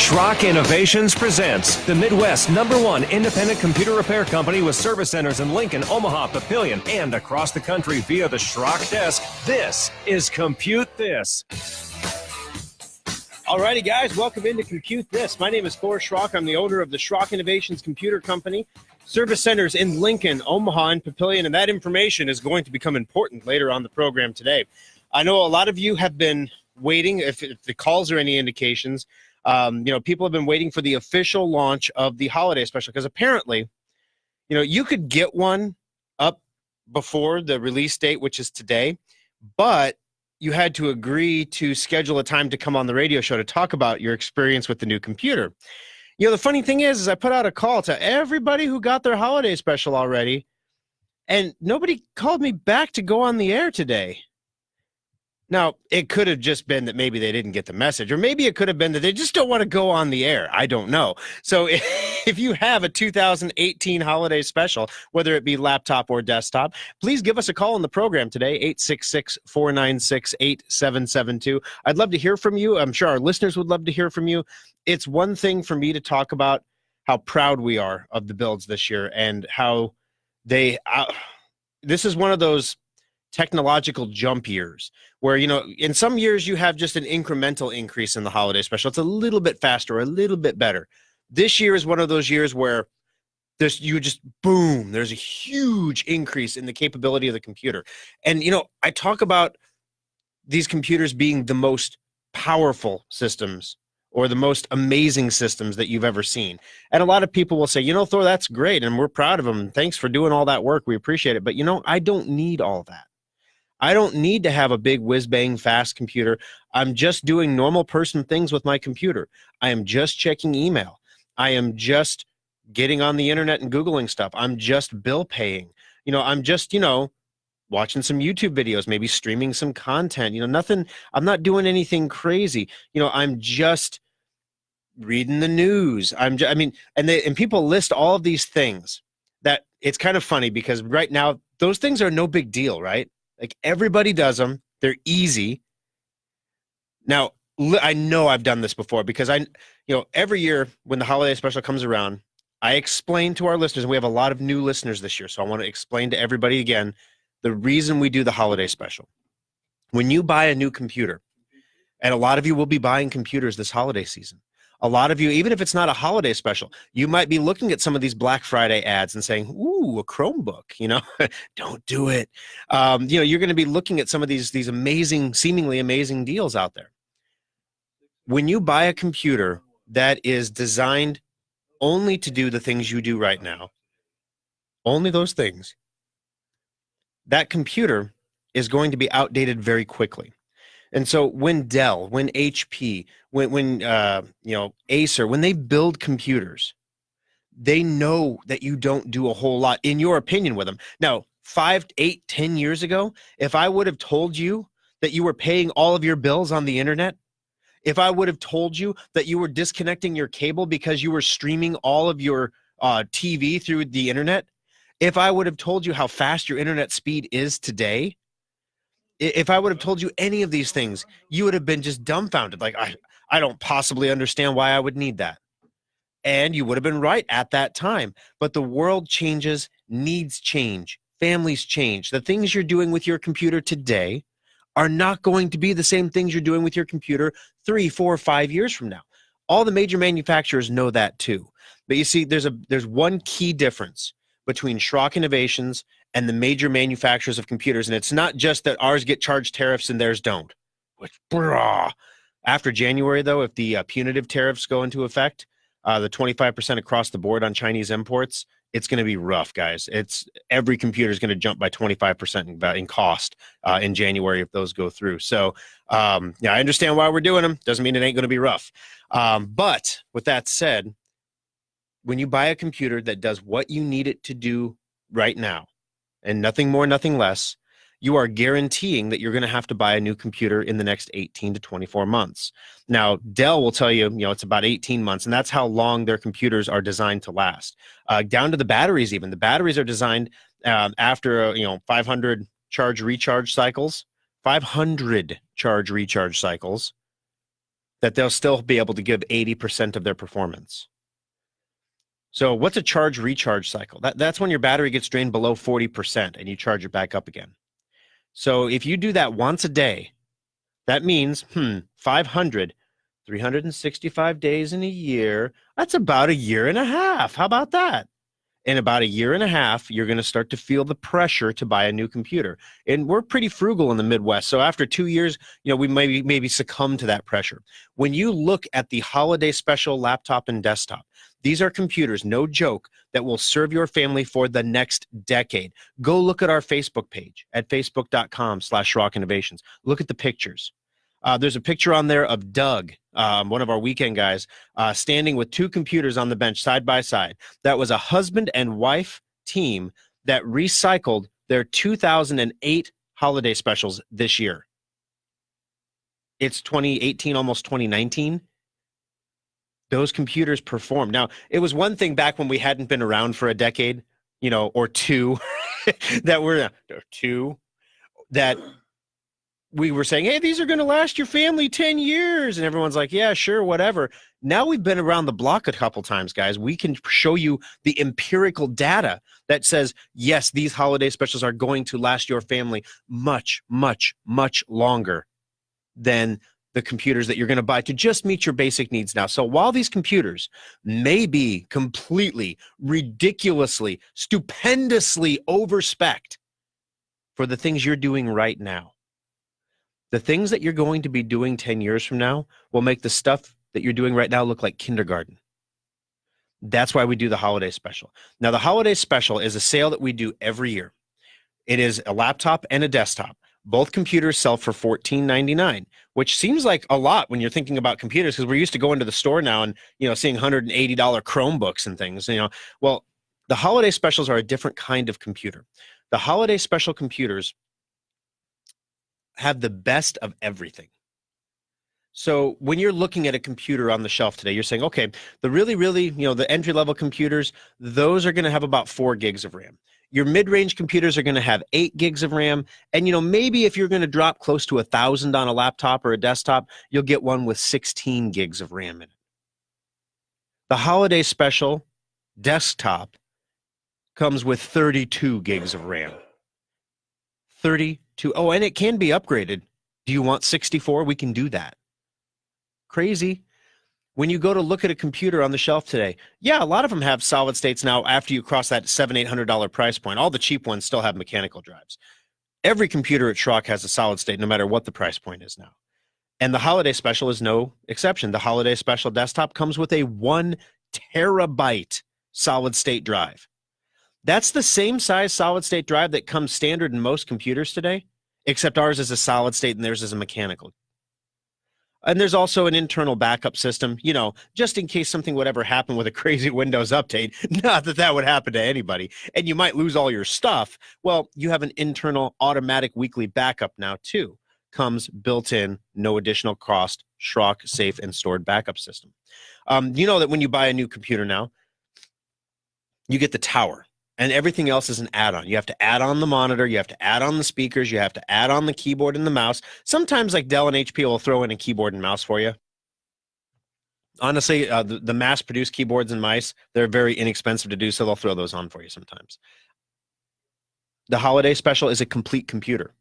Schrock Innovations presents the Midwest #1 independent computer repair company with service centers in Lincoln, Omaha, Papillion, and across the country via the Schrock desk. This is Compute This. Alrighty, guys, welcome into Compute This. My name is Thor Schrock. I'm the owner of the Schrock Innovations Computer Company. Service centers in Lincoln, Omaha, and Papillion, and that information is going to become important later on the program today. I know a lot of you have been waiting, if the calls are any indications. People have been waiting for the official launch of the holiday special because apparently, you could get one up before the release date, which is today, but you had to agree to schedule a time to come on the radio show to talk about your experience with the new computer. The funny thing is I put out a call to everybody who got their holiday special already, and nobody called me back to go on the air today. Now, it could have just been that maybe they didn't get the message, or maybe it could have been that they just don't want to go on the air. I don't know. So if you have a 2018 holiday special, whether it be laptop or desktop, please give us a call on the program today, 866-496-8772. I'd love to hear from you. I'm sure our listeners would love to hear from you. It's one thing for me to talk about how proud we are of the builds this year and how this is one of those technological jump years where, in some years you have just an incremental increase in the holiday special. It's a little bit faster, a little bit better. This year is one of those years where there's a huge increase in the capability of the computer. And, I talk about these computers being the most powerful systems or the most amazing systems that you've ever seen. And a lot of people will say, Thor, that's great, and we're proud of them. Thanks for doing all that work. We appreciate it. But, I don't need all that. I don't need to have a big whiz-bang fast computer. I'm just doing normal person things with my computer. I am just checking email. I am just getting on the internet and Googling stuff. I'm just bill paying. I'm just, watching some YouTube videos, maybe streaming some content. Nothing. I'm not doing anything crazy. I'm just reading the news. and people list all of these things that it's kind of funny because right now those things are no big deal, right? Like everybody does them. They're easy. Now, I know I've done this before because every year when the holiday special comes around, I explain to our listeners, and we have a lot of new listeners this year, so I want to explain to everybody again the reason we do the holiday special. When you buy a new computer, and a lot of you will be buying computers this holiday season, a lot of you, even if it's not a holiday special, you might be looking at some of these Black Friday ads and saying, ooh, a Chromebook, don't do it. You're going to be looking at some of these amazing, seemingly amazing deals out there. When you buy a computer that is designed only to do the things you do right now, only those things, that computer is going to be outdated very quickly. And so when Dell, when HP, when Acer, when they build computers, they know that you don't do a whole lot, in your opinion, with them. Now, 5, 8, 10 years ago, if I would have told you that you were paying all of your bills on the internet, if I would have told you that you were disconnecting your cable because you were streaming all of your TV through the internet, if I would have told you how fast your internet speed is today, if I would have told you any of these things, you would have been just dumbfounded. Like, I don't possibly understand why I would need that. And you would have been right at that time. But the world changes, needs change, families change. The things you're doing with your computer today are not going to be the same things you're doing with your computer 3, 4, 5 years from now. All the major manufacturers know that too. But you see, there's one key difference between Schrock Innovations and the major manufacturers of computers. And it's not just that ours get charged tariffs and theirs don't. Which, after January, though, if the punitive tariffs go into effect, the 25% across the board on Chinese imports, it's going to be rough, guys. Every computer is going to jump by 25% in cost in January if those go through. So, I understand why we're doing them. Doesn't mean it ain't going to be rough. But with that said, when you buy a computer that does what you need it to do right now, and nothing more, nothing less, you are guaranteeing that you're going to have to buy a new computer in the next 18 to 24 months. Now, Dell will tell you, it's about 18 months, and that's how long their computers are designed to last. Down to the batteries even. The batteries are designed after, 500 charge recharge cycles. that they'll still be able to give 80% of their performance. So what's a charge recharge cycle? That's when your battery gets drained below 40% and you charge it back up again. So if you do that once a day, that means 500, 365 days in a year. That's about a year and a half. How about that? In about a year and a half, you're going to start to feel the pressure to buy a new computer. And we're pretty frugal in the Midwest. So after 2 years, we maybe succumb to that pressure. When you look at the holiday special laptop and desktop, these are computers, no joke, that will serve your family for the next decade. Go look at our Facebook page at facebook.com/Schrock Innovations. Look at the pictures. There's a picture on there of Doug, one of our weekend guys, standing with 2 computers on the bench side by side. That was a husband and wife team that recycled their 2008 holiday specials this year. It's 2018, almost 2019. Those computers performed. Now, it was one thing back when we hadn't been around for a decade, or two, that we were saying, hey, these are going to last your family 10 years. And everyone's like, yeah, sure, whatever. Now we've been around the block a couple times, guys. We can show you the empirical data that says, yes, these holiday specials are going to last your family much, much, much longer than the computers that you're going to buy to just meet your basic needs now. So while these computers may be completely, ridiculously, stupendously overspec'd for the things you're doing right now, the things that you're going to be doing 10 years from now will make the stuff that you're doing right now look like kindergarten. That's why we do the holiday special. Now, the holiday special is a sale that we do every year. It is a laptop and a desktop. Both computers sell for $14.99, which seems like a lot when you're thinking about computers, because we're used to going to the store now and seeing $180 Chromebooks and things. Well, the holiday specials are a different kind of computer. The holiday special computers have the best of everything. So when you're looking at a computer on the shelf today, you're saying, okay, the really, the entry-level computers, those are going to have about 4 gigs of RAM. Your mid-range computers are going to have 8 gigs of RAM. And, maybe if you're going to drop close to 1,000 on a laptop or a desktop, you'll get one with 16 gigs of RAM in it. The holiday special desktop comes with 32 gigs of RAM. 32. Oh, and it can be upgraded. Do you want 64? We can do that. Crazy. When you go to look at a computer on the shelf today, yeah, a lot of them have solid states now after you cross that $700-800 price point. All the cheap ones still have mechanical drives. Every computer at Schrock has a solid state, no matter what the price point is now. And the holiday special is no exception. The holiday special desktop comes with a 1 terabyte solid state drive. That's the same size solid state drive that comes standard in most computers today, except ours is a solid state and theirs is a mechanical. And there's also an internal backup system, just in case something would ever happen with a crazy Windows update. Not that that would happen to anybody. And you might lose all your stuff. Well, you have an internal automatic weekly backup now, too. Comes built in, no additional cost, Schrock safe and stored backup system. You know that when you buy a new computer now, you get the tower. And everything else is an add-on. You have to add on the monitor. You have to add on the speakers. You have to add on the keyboard and the mouse. Sometimes like Dell and HP will throw in a keyboard and mouse for you. Honestly, the mass-produced keyboards and mice, they're very inexpensive to do, so they'll throw those on for you sometimes. The holiday special is a complete computer.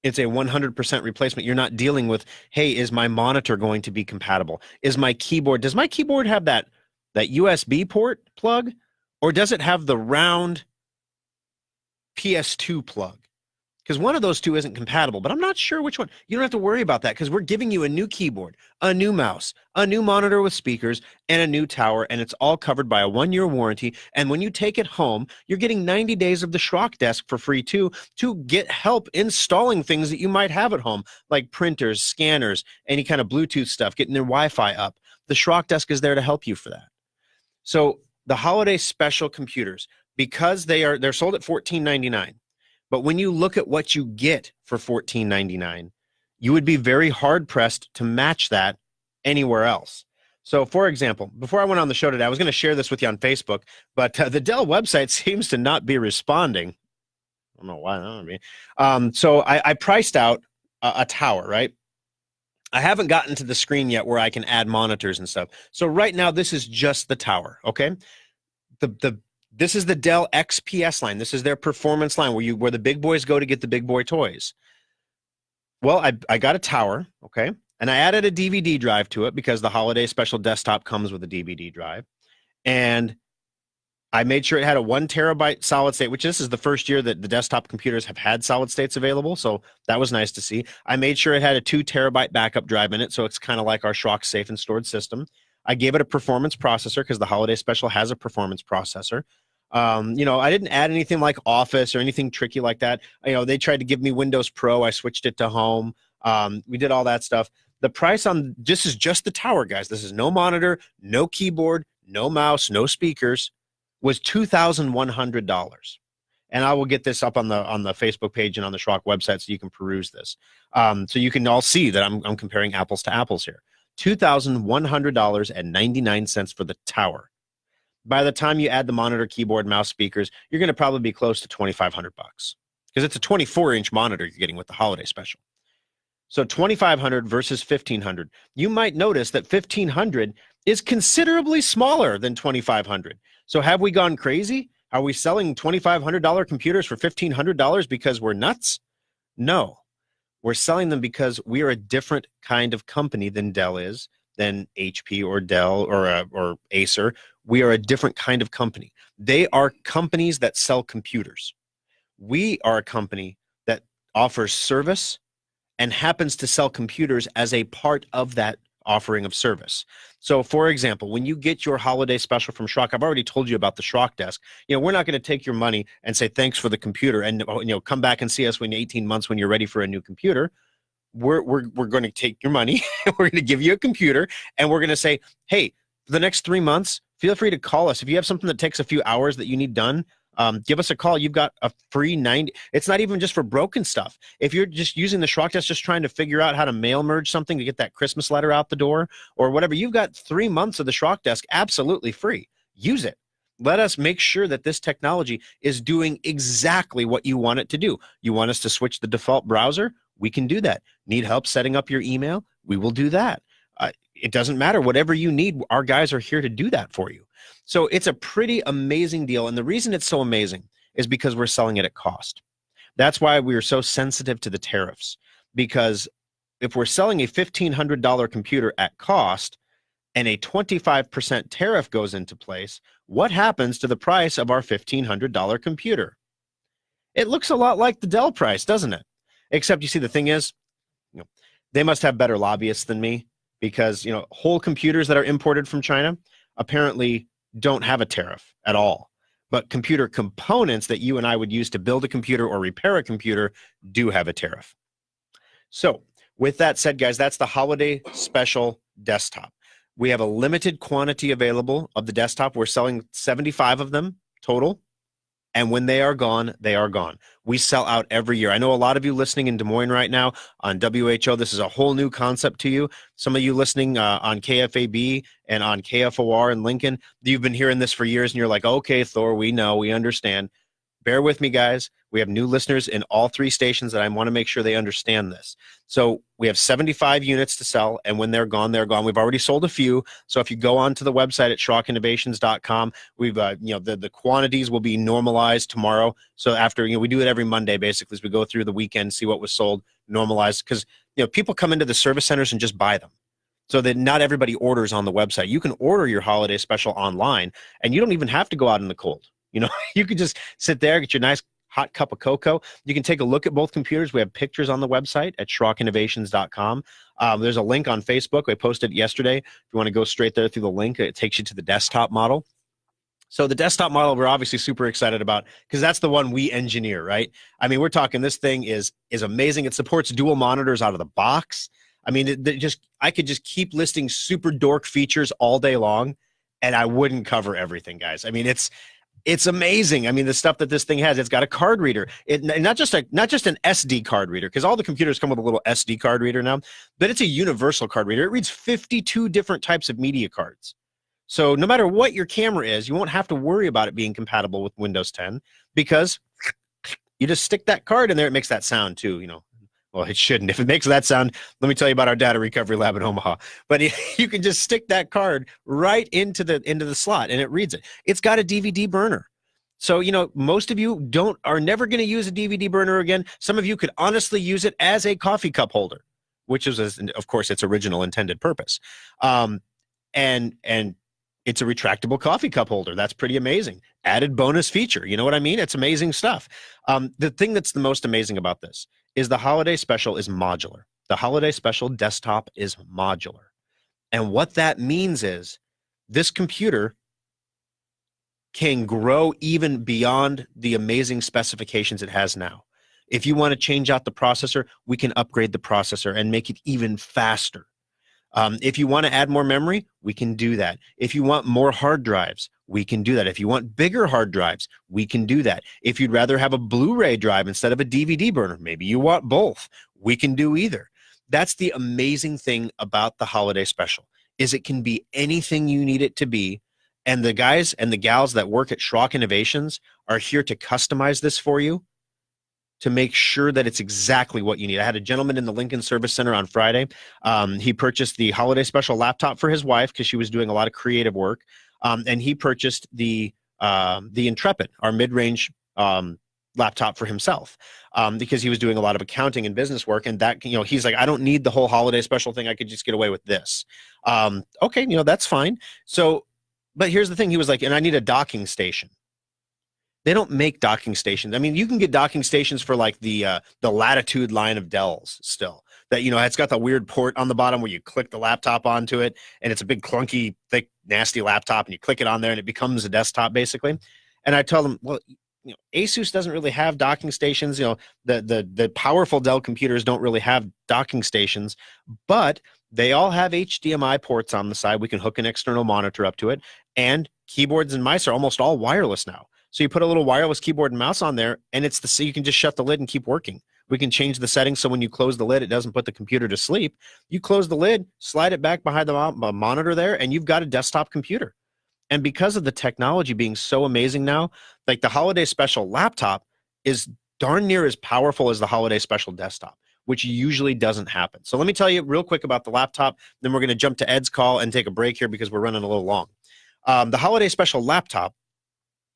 It's a 100% replacement. You're not dealing with, hey, is my monitor going to be compatible? Does my keyboard have that USB port plug? Or does it have the round PS2 plug? Because one of those two isn't compatible, but I'm not sure which one. You don't have to worry about that because we're giving you a new keyboard, a new mouse, a new monitor with speakers, and a new tower, and it's all covered by a 1-year warranty. And when you take it home, you're getting 90 days of the Schrock Desk for free, too, to get help installing things that you might have at home, like printers, scanners, any kind of Bluetooth stuff, getting their Wi-Fi up. The Schrock Desk is there to help you for that. So the holiday special computers, because they're sold at $14.99, but when you look at what you get for $14.99, you would be very hard pressed to match that anywhere else. So, for example, before I went on the show today, I was going to share this with you on Facebook, but the Dell website seems to not be responding. I don't know why. So I priced out a tower, right? I haven't gotten to the screen yet where I can add monitors and stuff. So right now, this is just the tower, okay? This is the Dell XPS line. This is their performance line where the big boys go to get the big boy toys. Well, I got a tower, okay? And I added a DVD drive to it because the holiday special desktop comes with a DVD drive. And I made sure it had a 1 terabyte solid state, which this is the first year that the desktop computers have had solid states available. So that was nice to see. I made sure it had a 2 terabyte backup drive in it. So it's kind of like our Schrock safe and stored system. I gave it a performance processor because the holiday special has a performance processor. I didn't add anything like Office or anything tricky like that. They tried to give me Windows Pro. I switched it to Home. We did all that stuff. The price on this is just the tower, guys. This is no monitor, no keyboard, no mouse, no speakers. Was $2,100. And I will get this up on the Facebook page and on the Schrock website so you can peruse this. So you can all see that I'm comparing apples to apples here. $2,100.99 for the tower. By the time you add the monitor, keyboard, mouse, speakers, you're going to probably be close to $2,500 because it's a 24-inch monitor you're getting with the holiday special. So $2,500 versus $1,500. You might notice that $1,500 is considerably smaller than $2,500. So have we gone crazy? Are we selling $2,500 computers for $1,500 because we're nuts? No. We're selling them because we are a different kind of company than Dell is, than HP or Dell or Acer. We are a different kind of company. They are companies that sell computers. We are a company that offers service and happens to sell computers as a part of that offering of service. So, for example, when you get your holiday special from Schrock, I've already told you about the Schrock desk. We're not going to take your money and say thanks for the computer and come back and see us in 18 months when you're ready for a new computer. We're going to take your money. We're going to give you a computer, and we're going to say, hey, for the next 3 months, feel free to call us. If you have something that takes a few hours that you need done, give us a call. You've got a free 90. It's not even just for broken stuff. If you're just using the Schrock desk, just trying to figure out how to mail merge something to get that Christmas letter out the door or whatever, you've got 3 months of the Schrock desk absolutely free. Use it. Let us make sure that this technology is doing exactly what you want it to do. You want us to switch the default browser? We can do that. Need help setting up your email? We will do that. It doesn't matter. Whatever you need, our guys are here to do that for you. So it's a pretty amazing deal. And the reason it's so amazing is because we're selling it at cost. That's why we are so sensitive to the tariffs. Because if we're selling a $1,500 computer at cost and a 25% tariff goes into place, what happens to the price of our $1,500 computer? It looks a lot like the Dell price, doesn't it? Except you see, the thing is, they must have better lobbyists than me because, whole computers that are imported from China apparently don't have a tariff at all. But computer components that you and I would use to build a computer or repair a computer do have a tariff. So with that said, guys, that's the holiday special desktop. We have a limited quantity available of the desktop. We're selling 75 of them total. And when they are gone, they are gone. We sell out every year. I know a lot of you listening in Des Moines right now on WHO, this is a whole new concept to you. Some of you listening on KFAB and on KFOR in Lincoln, you've been hearing this for years and you're like, okay, Thor, we know, we understand. Bear with me, guys. We have new listeners in all 3 stations that I want to make sure they understand this. So we have 75 units to sell, and when they're gone, they're gone. We've already sold a few. So if you go onto the website at SchrockInnovations.com, we've the quantities will be normalized tomorrow. So after we do it every Monday basically, as we go through the weekend, see what was sold, normalized, because people come into the service centers and just buy them. So that not everybody orders on the website. You can order your holiday special online, and you don't even have to go out in the cold. You could just sit there, get your nice hot cup of cocoa. You can take a look at both computers. We have pictures on the website at SchrockInnovations.com. There's a link on Facebook. I posted it yesterday. If you want to go straight there through the link, it takes you to the desktop model. So the desktop model, we're obviously super excited about because that's the one we engineer, right? I mean, we're talking this thing is amazing. It supports dual monitors out of the box. I mean, I could just keep listing super dork features all day long, and I wouldn't cover everything, guys. I mean, it's amazing. I mean, the stuff that this thing has, it's got a card reader. Not just an SD card reader, because all the computers come with a little SD card reader now, but it's a universal card reader. It reads 52 different types of media cards. So no matter what your camera is, you won't have to worry about it being compatible with Windows 10 because you just stick that card in there. It makes that sound too, Well, it shouldn't. If it makes that sound, let me tell you about our data recovery lab in Omaha. But you can just stick that card right into the slot and it reads it. It's got a DVD burner. So, most of you are never going to use a DVD burner again. Some of you could honestly use it as a coffee cup holder, which is, of course, its original intended purpose. And it's a retractable coffee cup holder. That's pretty amazing. Added bonus feature. You know what I mean? It's amazing stuff. The thing that's the most amazing about this is the holiday special is modular. The holiday special desktop is modular. And what that means is this computer can grow even beyond the amazing specifications it has now. If you want to change out the processor, we can upgrade the processor and make it even faster. If you want to add more memory, we can do that. If you want more hard drives, we can do that. If you want bigger hard drives, we can do that. If you'd rather have a Blu-ray drive instead of a DVD burner, maybe you want both, we can do either. That's the amazing thing about the holiday special, is it can be anything you need it to be. And the guys and the gals that work at Schrock Innovations are here to customize this for you, to make sure that it's exactly what you need. I had a gentleman in the Lincoln Service Center on Friday. He purchased the holiday special laptop for his wife because she was doing a lot of creative work. And he purchased the Intrepid, our mid-range laptop for himself, because he was doing a lot of accounting and business work. And that, he's like, I don't need the whole holiday special thing. I could just get away with this. Okay, that's fine. So, but here's the thing. He was like, and I need a docking station. They don't make docking stations. I mean, you can get docking stations for like the Latitude line of Dells still. That, it's got the weird port on the bottom where you click the laptop onto it, and it's a big clunky, thick, nasty laptop, and you click it on there, and it becomes a desktop basically. And I tell them, well, Asus doesn't really have docking stations. The powerful Dell computers don't really have docking stations, but they all have HDMI ports on the side. We can hook an external monitor up to it, and keyboards and mice are almost all wireless now. So you put a little wireless keyboard and mouse on there, and so you can just shut the lid and keep working. We can change the settings so when you close the lid, it doesn't put the computer to sleep. You close the lid, slide it back behind the monitor there, and you've got a desktop computer. And because of the technology being so amazing now, like the holiday special laptop is darn near as powerful as the holiday special desktop, which usually doesn't happen. So let me tell you real quick about the laptop. Then we're going to jump to Ed's call and take a break here because we're running a little long. The holiday special laptop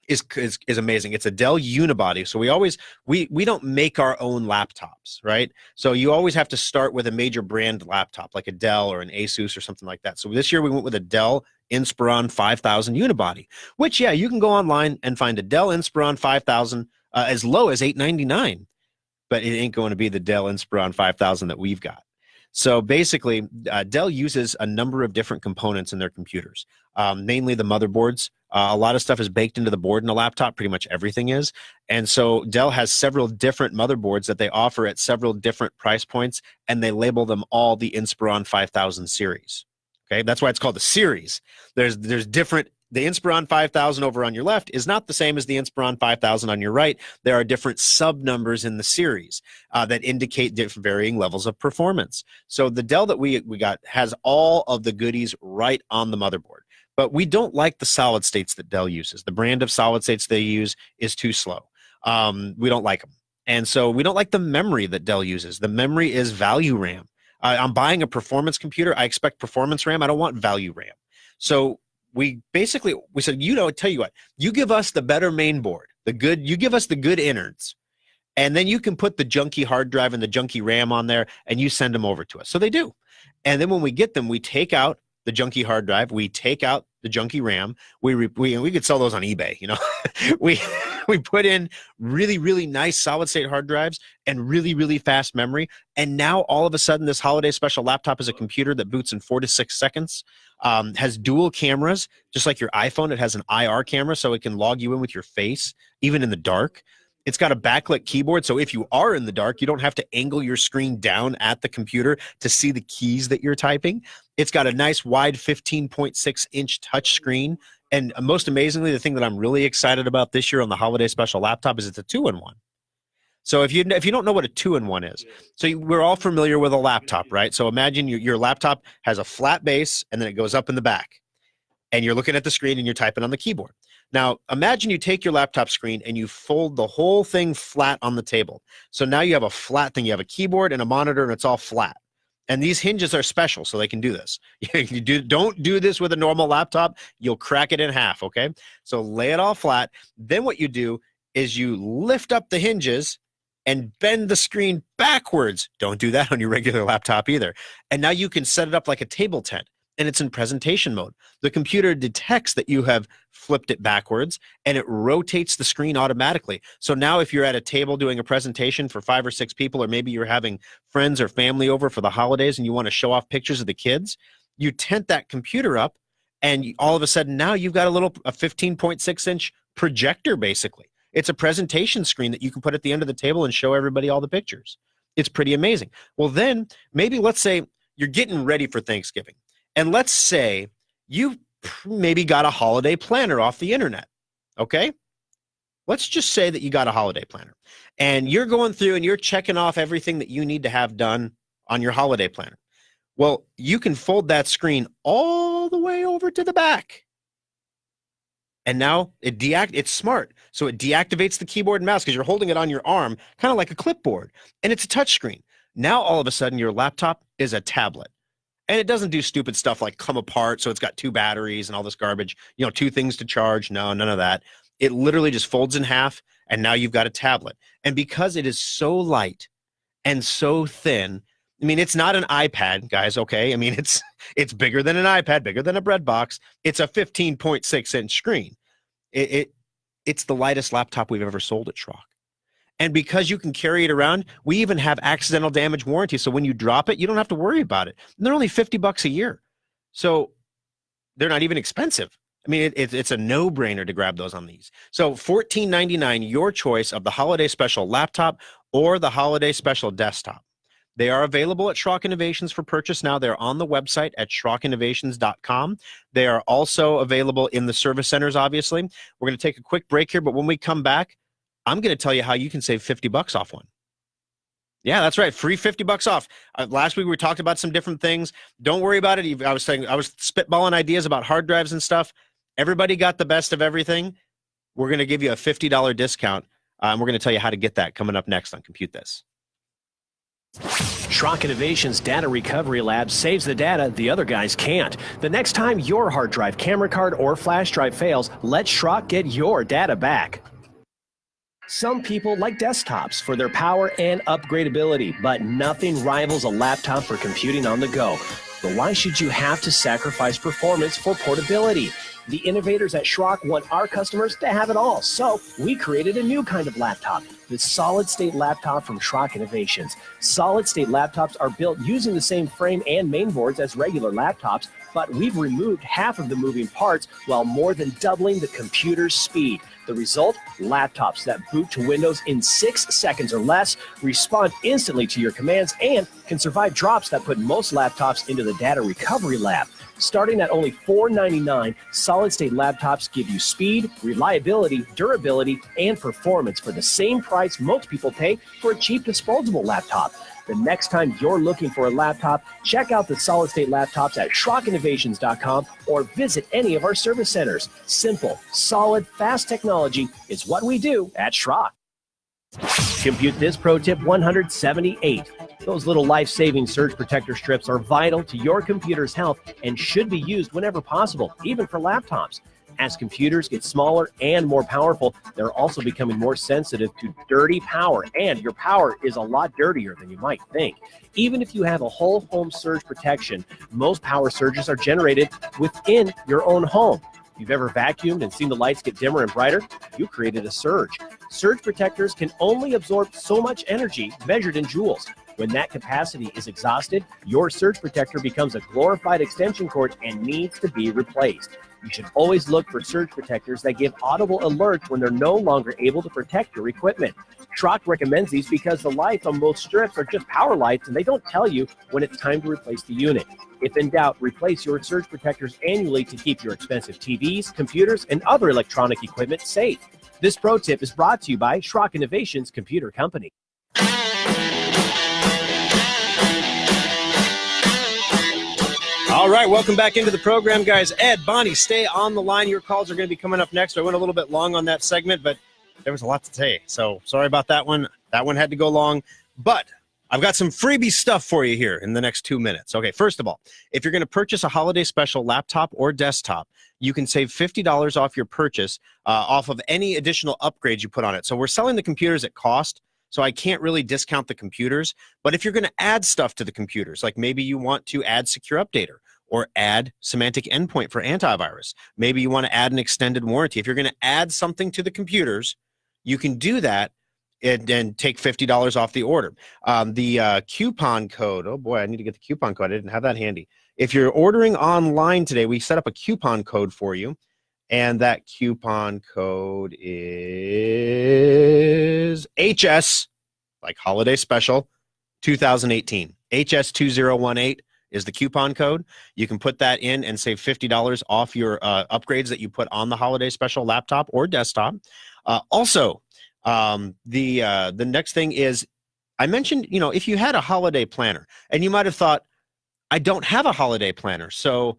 is amazing. It's a Dell unibody. So we don't make our own laptops, right? So you always have to start with a major brand laptop like a Dell or an Asus or something like that. So this year we went with a Dell Inspiron 5000 unibody, which, yeah, you can go online and find a Dell Inspiron 5000 as low as $899, but it ain't going to be the Dell Inspiron 5000 that we've got. So basically, Dell uses a number of different components in their computers, mainly the motherboards. A lot of stuff is baked into the board in a laptop. Pretty much everything is. And so Dell has several different motherboards that they offer at several different price points, and they label them all the Inspiron 5000 series. Okay, that's why it's called a series. There's different. The Inspiron 5000 over on your left is not the same as the Inspiron 5000 on your right. There are different sub numbers in the series that indicate different varying levels of performance. So the Dell that we got has all of the goodies right on the motherboard. But we don't like the solid states that Dell uses. The brand of solid states they use is too slow. We don't like them. And so we don't like the memory that Dell uses. The memory is value RAM. I'm buying a performance computer. I expect performance RAM. I don't want value RAM. So we said, tell you what, you give us the better main board, you give us the good innards, and then you can put the junky hard drive and the junky RAM on there, and you send them over to us. So they do. And then when we get them, we take out the junky hard drive, we take out the junky RAM. We could sell those on eBay. We put in really, really nice solid state hard drives and really, really fast memory. And now all of a sudden, this holiday special laptop is a computer that boots in 4 to 6 seconds, has dual cameras, just like your iPhone. It has an IR camera, so it can log you in with your face, even in the dark. It's got a backlit keyboard, so if you are in the dark, you don't have to angle your screen down at the computer to see the keys that you're typing. It's got a nice wide 15.6-inch touch screen. And most amazingly, the thing that I'm really excited about this year on the holiday special laptop is it's a 2-in-1. So if you don't know what a 2-in-1 is, so we're all familiar with a laptop, right? So imagine your laptop has a flat base and then it goes up in the back. And you're looking at the screen and you're typing on the keyboard. Now, imagine you take your laptop screen and you fold the whole thing flat on the table. So now you have a flat thing. You have a keyboard and a monitor, and it's all flat. And these hinges are special, so they can do this. Don't do this with a normal laptop. You'll crack it in half, okay? So lay it all flat. Then what you do is you lift up the hinges and bend the screen backwards. Don't do that on your regular laptop either. And now you can set it up like a table tent, and it's in presentation mode. The computer detects that you have flipped it backwards, and it rotates the screen automatically. So now if you're at a table doing a presentation for 5 or 6 people, or maybe you're having friends or family over for the holidays and you want to show off pictures of the kids, you tent that computer up, and all of a sudden now you've got a 15.6-inch projector, basically. It's a presentation screen that you can put at the end of the table and show everybody all the pictures. It's pretty amazing. Well, then maybe let's say you're getting ready for Thanksgiving. And let's say you maybe got a holiday planner off the internet, okay? Let's just say that you got a holiday planner. And you're going through and you're checking off everything that you need to have done on your holiday planner. Well, you can fold that screen all the way over to the back. And now it's smart. So it deactivates the keyboard and mouse because you're holding it on your arm, kind of like a clipboard. And it's a touch screen. Now, all of a sudden, your laptop is a tablet. And it doesn't do stupid stuff like come apart, so it's got 2 batteries and all this garbage, 2 things to charge. No, none of that. It literally just folds in half, and now you've got a tablet. And because it is so light and so thin, I mean, it's not an iPad, guys, okay? I mean, it's bigger than an iPad, bigger than a bread box. It's a 15.6-inch screen. It's the lightest laptop we've ever sold at Schrock. And because you can carry it around, we even have accidental damage warranty. So when you drop it, you don't have to worry about it. And they're only $50 a year. So they're not even expensive. I mean, it's a no-brainer to grab those on these. So $14.99, your choice of the holiday special laptop or the holiday special desktop. They are available at Schrock Innovations for purchase now. They're on the website at SchrockInnovations.com. They are also available in the service centers, obviously. We're going to take a quick break here, but when we come back, I'm going to tell you how you can save $50 off one. Yeah, that's right. Free $50 off. Last week we talked about some different things. Don't worry about it. I was spitballing ideas about hard drives and stuff. Everybody got the best of everything. We're going to give you a $50 discount. We're going to tell you how to get that coming up next on Compute This. Schrock Innovations Data Recovery Lab saves the data the other guys can't. The next time your hard drive, camera card, or flash drive fails, let Schrock get your data back. Some people like desktops for their power and upgradability, but nothing rivals a laptop for computing on the go. But why should you have to sacrifice performance for portability? The innovators at Schrock want our customers to have it all, so we created a new kind of laptop, the solid-state laptop from Schrock Innovations. Solid-state laptops are built using the same frame and mainboards as regular laptops, but we've removed half of the moving parts while more than doubling the computer's speed. The result? Laptops that boot to Windows in 6 seconds or less, respond instantly to your commands, and can survive drops that put most laptops into the data recovery lab. Starting at only $499, solid-state laptops give you speed, reliability, durability, and performance for the same price most people pay for a cheap disposable laptop. The next time you're looking for a laptop, check out the solid-state laptops at SchrockInnovations.com or visit any of our service centers. Simple, solid, fast technology is what we do at Schrock. Compute This Pro Tip 178. Those little life-saving surge protector strips are vital to your computer's health and should be used whenever possible, even for laptops. As computers get smaller and more powerful, they're also becoming more sensitive to dirty power, and your power is a lot dirtier than you might think. Even if you have a whole home surge protection, most power surges are generated within your own home. If you've ever vacuumed and seen the lights get dimmer and brighter, you created a surge. Surge protectors can only absorb so much energy measured in joules. When that capacity is exhausted, your surge protector becomes a glorified extension cord and needs to be replaced. You should always look for surge protectors that give audible alerts when they're no longer able to protect your equipment. Schrock recommends these because the lights on most strips are just power lights and they don't tell you when it's time to replace the unit. If in doubt, replace your surge protectors annually to keep your expensive TVs, computers, and other electronic equipment safe. This pro tip is brought to you by Schrock Innovations Computer Company. All All right, welcome back into the program, guys. Ed, Bonnie, stay on the line. Your calls are going to be coming up next. I went a little bit long on that segment, but there was a lot to say, so sorry about that one. That one had to go long, but I've got some freebie stuff for you here in the next 2 minutes. Okay, first of all, if you're going to purchase a holiday special laptop or desktop, you can save $50 off your purchase off of any additional upgrades you put on it. So we're selling the computers at cost, so I can't really discount the computers. But if you're going to add stuff to the computers, like maybe you want to add Secure Updater or add Semantic Endpoint for antivirus, maybe you want to add an extended warranty. If you're going to add something to the computers, you can do that and take $50 off the order. The coupon code, oh boy, I need to get the coupon code. I didn't have that handy. If you're ordering online today, we set up a coupon code for you, and that coupon code is HS, like Holiday Special 2018. HS2018 is the coupon code. You can put that in and save $50 off your upgrades that you put on the Holiday Special laptop or desktop. Also, the next thing is, I mentioned, if you had a holiday planner, and you might have thought, I don't have a holiday planner, so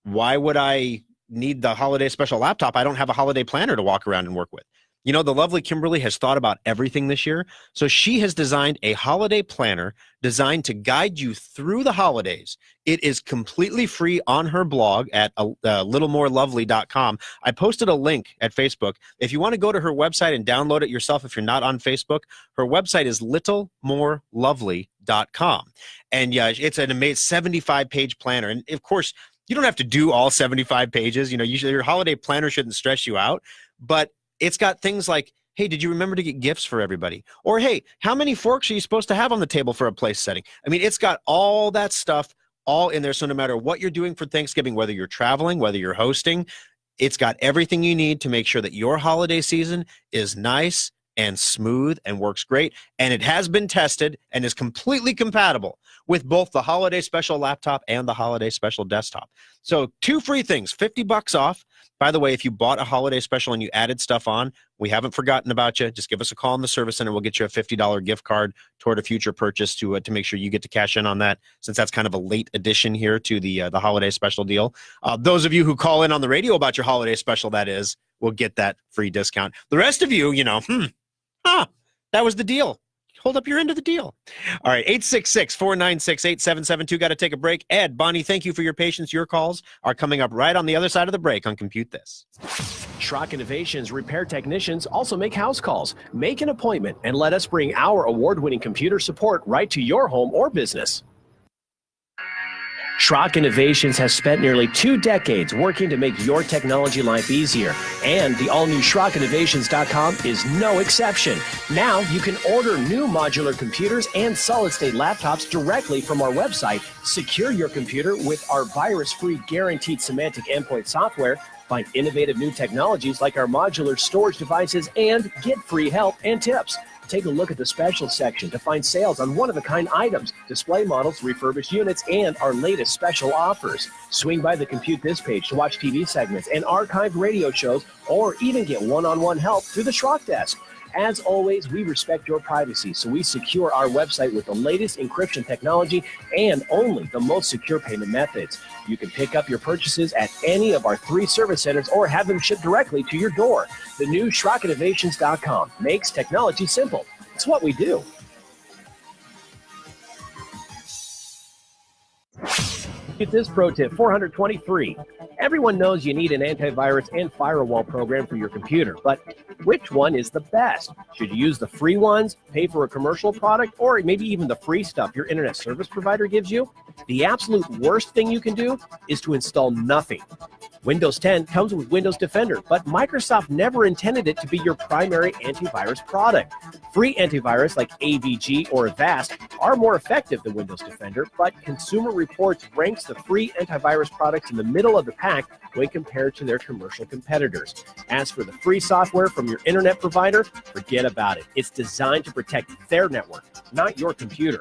why would I need the Holiday Special laptop? I don't have a holiday planner to walk around and work with. The lovely Kimberly has thought about everything this year, so she has designed a holiday planner designed to guide you through the holidays. It is completely free on her blog at littlemorelovely.com. I posted a link at Facebook. If you want to go to her website and download it yourself, if you're not on Facebook, her website is littlemorelovely.com. And yeah, it's an amazing 75-page planner. And of course, you don't have to do all 75 pages. Usually your holiday planner shouldn't stress you out, but it's got things like, hey, did you remember to get gifts for everybody? Or, hey, how many forks are you supposed to have on the table for a place setting? I mean, it's got all that stuff all in there. So no matter what you're doing for Thanksgiving, whether you're traveling, whether you're hosting, it's got everything you need to make sure that your holiday season is nice and smooth and works great. And it has been tested and is completely compatible with both the Holiday Special laptop and the Holiday Special desktop. So 2 free things, $50 off. By the way, if you bought a Holiday Special and you added stuff on, we haven't forgotten about you. Just give us a call in the service center. We'll get you a $50 gift card toward a future purchase to make sure you get to cash in on that, since that's kind of a late addition here to the Holiday Special deal. Those of you who call in on the radio about your Holiday Special, that is, will get that free discount. The rest of you, that was the deal. Hold up your end of the deal. All right, 866-496-8772. Got to take a break. Ed, Bonnie, thank you for your patience. Your calls are coming up right on the other side of the break on Compute This. Schrock Innovations repair technicians also make house calls. Make an appointment and let us bring our award-winning computer support right to your home or business. Schrock Innovations has spent nearly 2 decades working to make your technology life easier, and the all-new SchrockInnovations.com is no exception. Now you can order new modular computers and solid-state laptops directly from our website, secure your computer with our virus-free guaranteed Semantic Endpoint software, find innovative new technologies like our modular storage devices, and get free help and tips. Take a look at the special section to find sales on one-of-a-kind items, display models, refurbished units, and our latest special offers. Swing by the Compute This page to watch TV segments and archived radio shows, or even get one-on-one help through the Schrock Desk. As always, we respect your privacy, so we secure our website with the latest encryption technology and only the most secure payment methods. You can pick up your purchases at any of our 3 service centers or have them shipped directly to your door. The new SchrockInnovations.com makes technology simple. It's what we do. Get this pro tip 423. Everyone knows you need an antivirus and firewall program for your computer, but which one is the best? Should you use the free ones, pay for a commercial product, or maybe even the free stuff your internet service provider gives you? The absolute worst thing you can do is to install nothing. Windows 10 comes with Windows Defender, but Microsoft never intended it to be your primary antivirus product. Free antivirus like AVG or Avast are more effective than Windows Defender, but Consumer Reports ranks the free antivirus products in the middle of the pack when compared to their commercial competitors. As for the free software from your internet provider, forget about it. It's designed to protect their network, not your computer.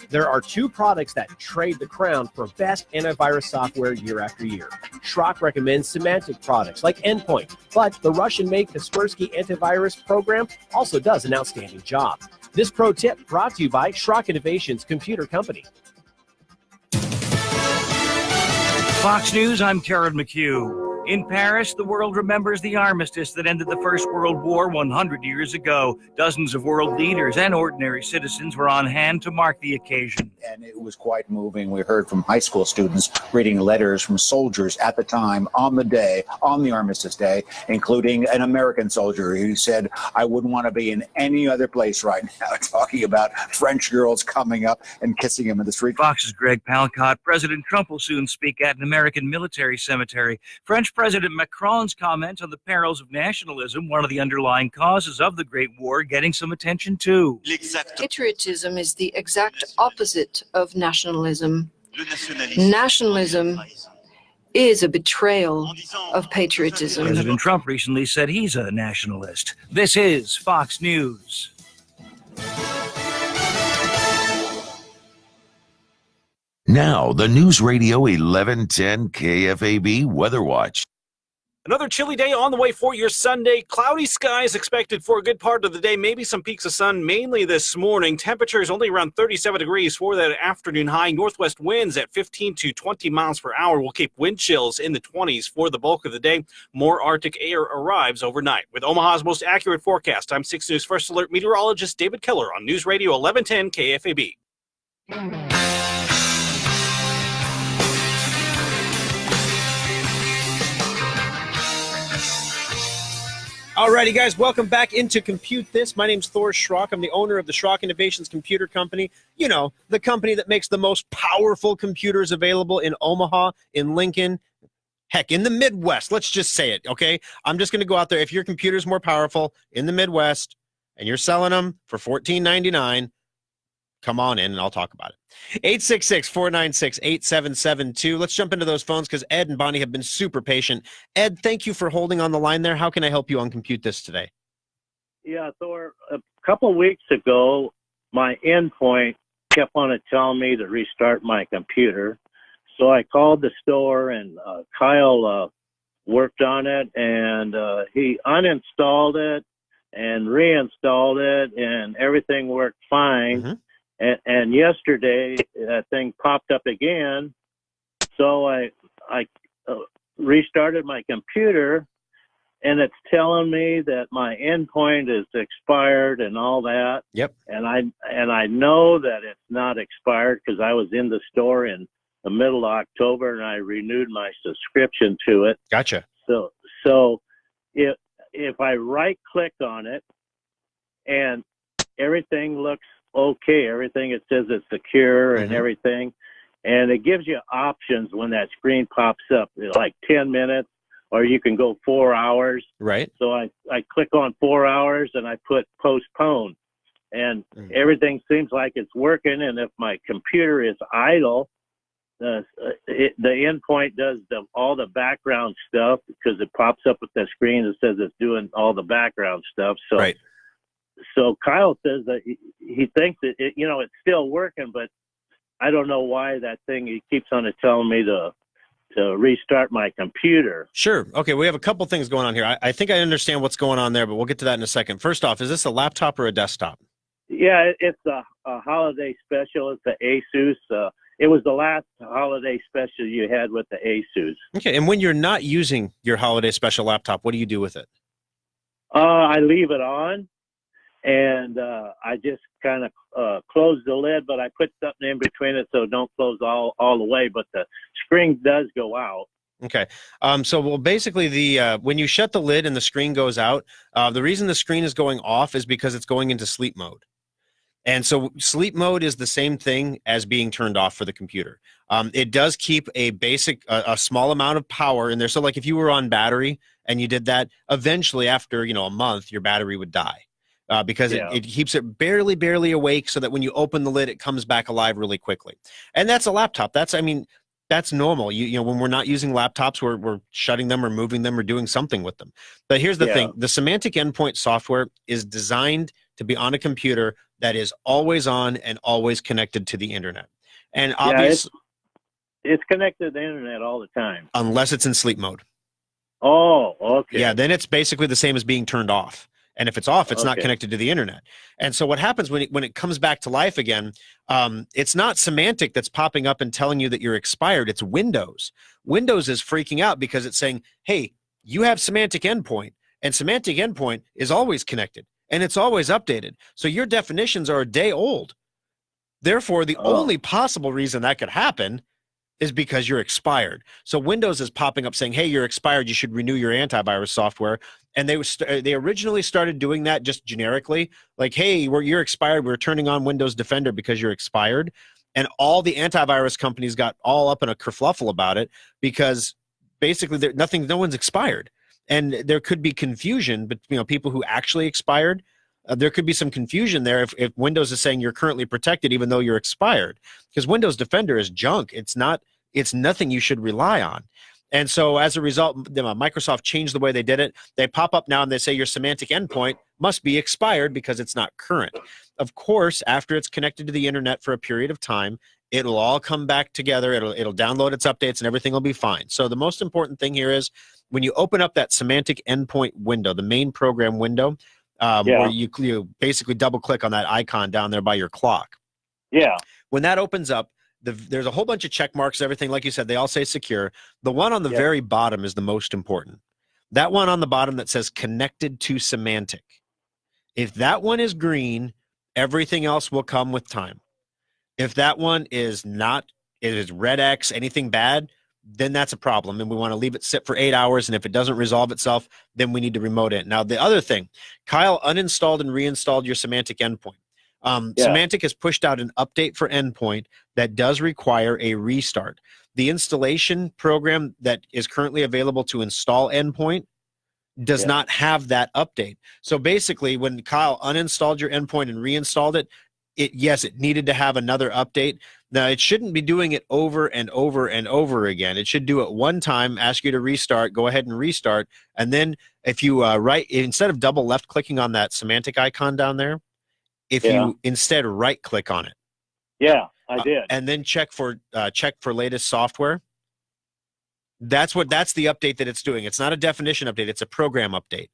There are 2 products that trade the crown for best antivirus software year after year. Schrock recommends Symantec products like Endpoint, but the Russian-made Kaspersky antivirus program also does an outstanding job. This pro tip brought to you by Schrock Innovations Computer Company. Fox News, I'm Karen McHugh. In Paris, the world remembers the armistice that ended the First World War 100 years ago. Dozens of world leaders and ordinary citizens were on hand to mark the occasion. And it was quite moving. We heard from high school students reading letters from soldiers at the time, on the day, on the armistice day, including an American soldier who said, I wouldn't want to be in any other place right now, talking about French girls coming up and kissing him in the street. Fox's Greg Palcott. President Trump will soon speak at an American military cemetery. French President Macron's comments on the perils of nationalism, one of the underlying causes of the Great War, getting some attention too. Patriotism is the exact opposite of nationalism. Nationalism is a betrayal of patriotism. President Trump recently said he's a nationalist. This is Fox News. Now, the News Radio 1110 KFAB Weather Watch. Another chilly day on the way for your Sunday. Cloudy skies expected for a good part of the day. Maybe some peaks of sun mainly this morning. Temperatures only around 37 degrees for that afternoon high. Northwest winds at 15 to 20 miles per hour. We'll keep wind chills in the 20s for the bulk of the day. More Arctic air arrives overnight. With Omaha's most accurate forecast, I'm 6 News First Alert meteorologist David Keller on News Radio 1110 KFAB. Alrighty, guys, welcome back into Compute This. My name's Thor Schrock. I'm the owner of the Schrock Innovations Computer Company. You know, the company that makes the most powerful computers available in Omaha, in Lincoln, heck, in the Midwest. Let's just say it, okay? I'm just going to go out there. If your computer's more powerful in the Midwest and you're selling them for $14.99, come on in and I'll talk about it. 866-496-8772. Let's jump into those phones because Ed and Bonnie have been super patient. Ed, thank you for holding on the line there. How can I help you on Compute This today? Yeah, Thor, a couple of weeks ago, my endpoint kept on telling me to restart my computer. So I called the store and Kyle worked on it and he uninstalled it and reinstalled it and everything worked fine. Mm-hmm. And yesterday, that thing popped up again. So I restarted my computer, and it's telling me that my endpoint is expired and all that. Yep. And I know that it's not expired because I was in the store in the middle of October, and I renewed my subscription to it. Gotcha. So if I right-click on it, and everything looks okay, everything it says is secure and everything, and it gives you options when that screen pops up, like 10 minutes, or you can go 4 hours. Right. So I click on 4 hours and I put postpone, and everything seems like it's working. And if my computer is idle, the endpoint does all the background stuff because it pops up with the screen that says it's doing all the background stuff. So right. So Kyle says that he thinks that it's still working, but I don't know why that thing, he keeps on telling me to restart my computer. Sure. Okay, we have a couple things going on here. I think I understand what's going on there, but we'll get to that in a second. First off, is this a laptop or a desktop? Yeah, it's a holiday special. It's the Asus. It was the last holiday special you had with the Asus. Okay, and when you're not using your holiday special laptop, what do you do with it? I leave it on. And I just kind of close the lid, but I put something in between it so it don't close all the way, but the screen does go out. Okay. So basically when you shut the lid and the screen goes out, the reason the screen is going off is because it's going into sleep mode. And so sleep mode is the same thing as being turned off for the computer. It does keep a small amount of power in there. So like if you were on battery and you did that, eventually after, a month, your battery would die. Because it keeps it barely awake so that when you open the lid, it comes back alive really quickly. And that's a laptop. That's normal. When we're not using laptops, we're shutting them or moving them or doing something with them. But here's the thing. The Symantec Endpoint software is designed to be on a computer that is always on and always connected to the internet. And obviously, it's connected to the internet all the time. Unless it's in sleep mode. Oh, okay. Yeah, then it's basically the same as being turned off. And if it's off, it's not Okay. connected to the internet. And so what happens when it comes back to life again, it's not Symantec that's popping up and telling you that you're expired. It's Windows. Windows is freaking out because it's saying, hey, you have Symantec endpoint, and Symantec endpoint is always connected and it's always updated. So your definitions are a day old. Therefore, the only possible reason that could happen is because you're expired. So Windows is popping up saying, hey, you're expired. You should renew your antivirus software. And they originally started doing that just generically, like, hey, you're expired. We're turning on Windows Defender because you're expired. And all the antivirus companies got all up in a kerfluffle about it because basically no one's expired. And there could be confusion, but people who actually expired, there could be some confusion there if Windows is saying you're currently protected even though you're expired, because Windows Defender is junk. It's nothing you should rely on. And so as a result, Microsoft changed the way they did it. They pop up now and they say your Symantec endpoint must be expired because it's not current. Of course, after it's connected to the internet for a period of time, it'll all come back together. It'll download its updates and everything will be fine. So the most important thing here is when you open up that Symantec endpoint window, the main program window, where you basically double click on that icon down there by your clock. Yeah. When that opens up, there's a whole bunch of check marks, everything. Like you said, they all say secure. The one on the very bottom is the most important. That one on the bottom that says connected to Symantec. If that one is green, everything else will come with time. If that one is not, it is red X, anything bad, then that's a problem, and we want to leave it sit for 8 hours, and if it doesn't resolve itself, then we need to remote it. Now, the other thing, Kyle uninstalled and reinstalled your Symantec endpoint. Symantec has pushed out an update for endpoint that does require a restart. The installation program that is currently available to install endpoint does not have that update. So basically, when Kyle uninstalled your endpoint and reinstalled it, it needed to have another update. Now, it shouldn't be doing it over and over and over again. It should do it one time, ask you to restart, go ahead and restart. And then if you instead of double left clicking on that Symantec icon down there, if you instead right click on it. Yeah, I did. And then check for latest software. That's the update that it's doing. It's not a definition update. It's a program update.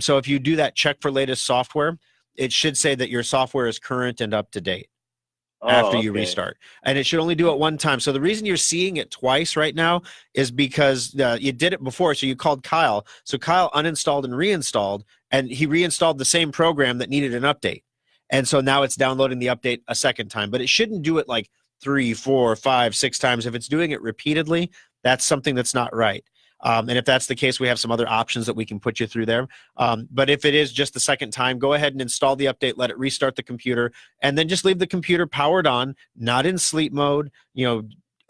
So if you do that check for latest software, it should say that your software is current and up to date after you restart. And it should only do it one time. So the reason you're seeing it twice right now is because you did it before. So you called Kyle. So Kyle uninstalled and reinstalled, and he reinstalled the same program that needed an update. And so now it's downloading the update a second time. But it shouldn't do it like 3, 4, 5, 6 times. If it's doing it repeatedly, that's something that's not right. And if that's the case, we have some other options that we can put you through there. But if it is just the second time, go ahead and install the update, let it restart the computer, and then just leave the computer powered on, not in sleep mode,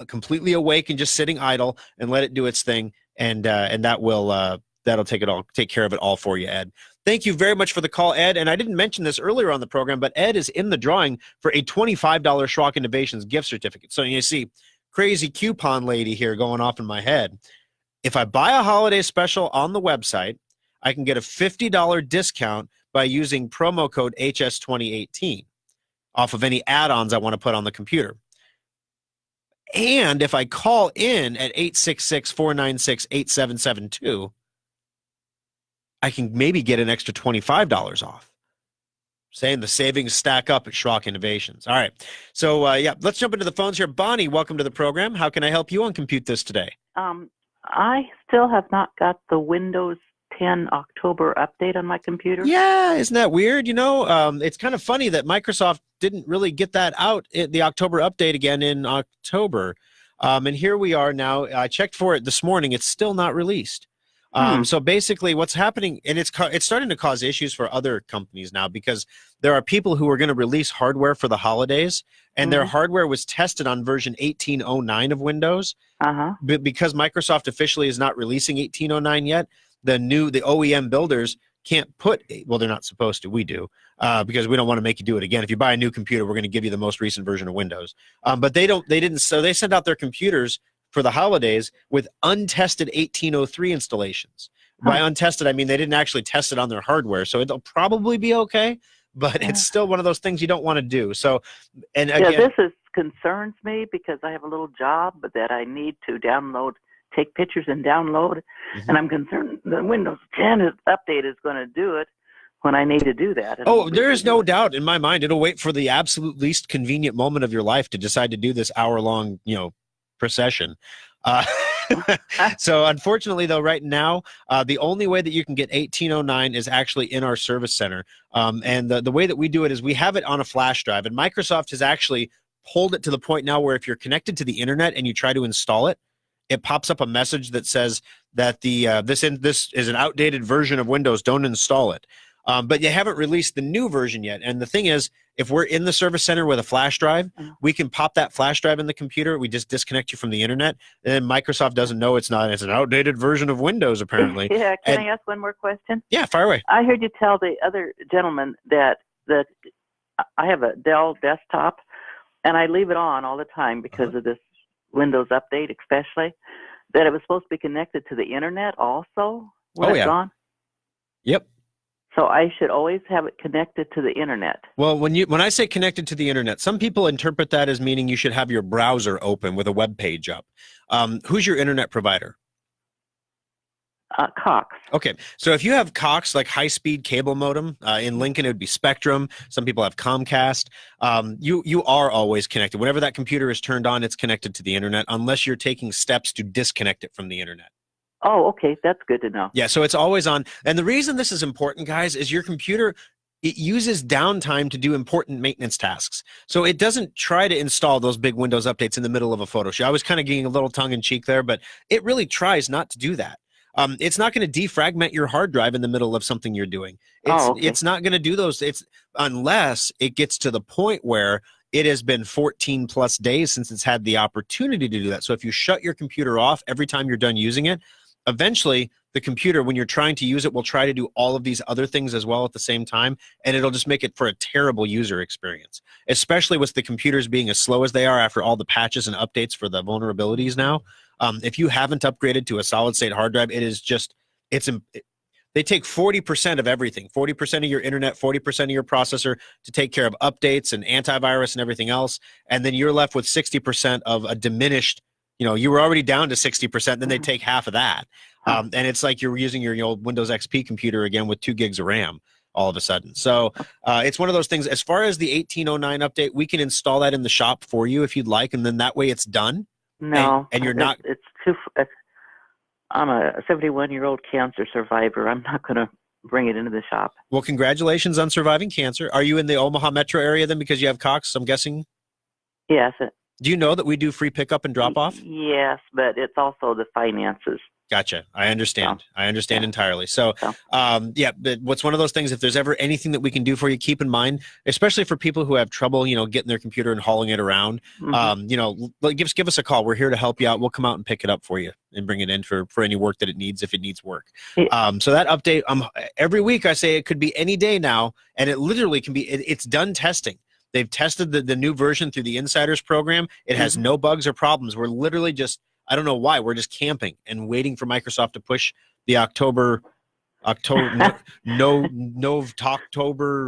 completely awake and just sitting idle, and let it do its thing. And that will that'll take care of it all for you, Ed. Thank you very much for the call, Ed. And I didn't mention this earlier on the program, but Ed is in the drawing for a $25 Schrock Innovations gift certificate. So you see, crazy coupon lady here going off in my head. If I buy a holiday special on the website, I can get a $50 discount by using promo code HS2018 off of any add-ons I want to put on the computer. And if I call in at 866-496-8772, I can maybe get an extra $25 off. Saying the savings stack up at Schrock Innovations. All right. So, let's jump into the phones here. Bonnie, welcome to the program. How can I help you on Compute This today? I still have not got the Windows 10 October update on my computer. Yeah, isn't that weird? It's kind of funny that Microsoft didn't really get that out, the October update again in October. And here we are now. I checked for it this morning. It's still not released. So basically what's happening, and it's starting to cause issues for other companies now, because there are people who are going to release hardware for the holidays, and their hardware was tested on version 1809 of Windows. But because Microsoft officially is not releasing 1809 yet, the OEM builders can't put, well, they're not supposed to, we do, because we don't want to make you do it again. If you buy a new computer, we're going to give you the most recent version of Windows. But they didn't, so they sent out their computers for the holidays with untested 1803 installations. By untested, I mean they didn't actually test it on their hardware, so it'll probably be okay, but it's still one of those things you don't want to do. So, and again, this concerns me because I have a little job that I need to take pictures and download, and I'm concerned the Windows 10 update is going to do it, when I need to do that. Oh, there is no doubt in my mind. It'll wait for the absolute least convenient moment of your life to decide to do this hour-long, procession. So unfortunately, though, right now, the only way that you can get 1809 is actually in our service center. And the way that we do it is we have it on a flash drive. And Microsoft has actually pulled it to the point now where if you're connected to the internet and you try to install it, it pops up a message that says that this is an outdated version of Windows. Don't install it. But you haven't released the new version yet. And the thing is, if we're in the service center with a flash drive, we can pop that flash drive in the computer. We just disconnect you from the internet. And then Microsoft doesn't know it's an outdated version of Windows, apparently. Yeah, can I ask one more question? Yeah, fire away. I heard you tell the other gentleman that I have a Dell desktop, and I leave it on all the time because of this Windows update, especially, that it was supposed to be connected to the internet also when it's on? Yep. So I should always have it connected to the internet. Well, when I say connected to the internet, some people interpret that as meaning you should have your browser open with a web page up. Who's your internet provider? Cox. Okay, so if you have Cox, like high-speed cable modem, in Lincoln it would be Spectrum. Some people have Comcast. You are always connected. Whenever that computer is turned on, it's connected to the internet, unless you're taking steps to disconnect it from the internet. Oh, okay, that's good to know. Yeah, so it's always on. And the reason this is important, guys, is your computer, it uses downtime to do important maintenance tasks. So it doesn't try to install those big Windows updates in the middle of a photo shoot. I was kind of getting a little tongue-in-cheek there, but it really tries not to do that. It's not going to defragment your hard drive in the middle of something you're doing. It's not going to do those. Unless it gets to the point where it has been 14 plus days since it's had the opportunity to do that. So if you shut your computer off every time you're done using it, eventually the computer, when you're trying to use it, will try to do all of these other things as well at the same time, and it'll just make it for a terrible user experience, especially with the computers being as slow as they are after all the patches and updates for the vulnerabilities now. If you haven't upgraded to a solid-state hard drive, they take 40% of everything, 40% of your internet, 40% of your processor to take care of updates and antivirus and everything else, and then you're left with 60% of a diminished, you were already down to 60%, then they take half of that. And it's like you're using your old Windows XP computer again with 2 gigs of RAM all of a sudden. So it's one of those things. As far as the 1809 update, we can install that in the shop for you if you'd like, and then that way it's done. No. And you're not... It's too... I'm a 71-year-old cancer survivor. I'm not going to bring it into the shop. Well, congratulations on surviving cancer. Are you in the Omaha metro area then because you have Cox, I'm guessing? Yes. Do you know that we do free pickup and drop off? Yes, but it's also the finances. Gotcha. I understand. I understand entirely. So, but what's one of those things, if there's ever anything that we can do for you, keep in mind, especially for people who have trouble, getting their computer and hauling it around, give us a call. We're here to help you out. We'll come out and pick it up for you and bring it in for any work that it needs, if it needs work. So that update, every week I say it could be any day now, and it literally can be, it's done testing. They've tested the new version through the Insiders program. It has no bugs or problems. We're literally just, I don't know why, we're just camping and waiting for Microsoft to push the October Talktober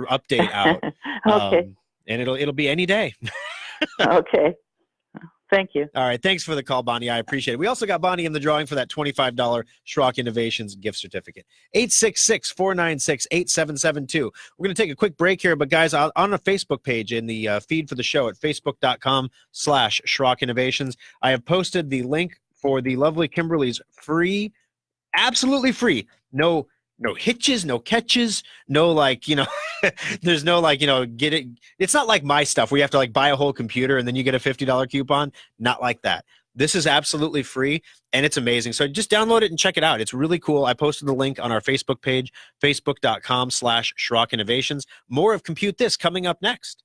update out. Okay. And it'll be any day. Okay. Thank you. All right. Thanks for the call, Bonnie. I appreciate it. We also got Bonnie in the drawing for that $25 Schrock Innovations gift certificate. 866-496-8772. We're going to take a quick break here, but guys, on a Facebook page in the feed for the show at facebook.com/Schrock Innovations, I have posted the link for the lovely Kimberly's free, absolutely free, no hitches, no catches, no there's no get it. It's not like my stuff where you have to buy a whole computer and then you get a $50 coupon. Not like that. This is absolutely free and it's amazing. So just download it and check it out. It's really cool. I posted the link on our Facebook page, facebook.com/Schrock Innovations. More of Compute This coming up next.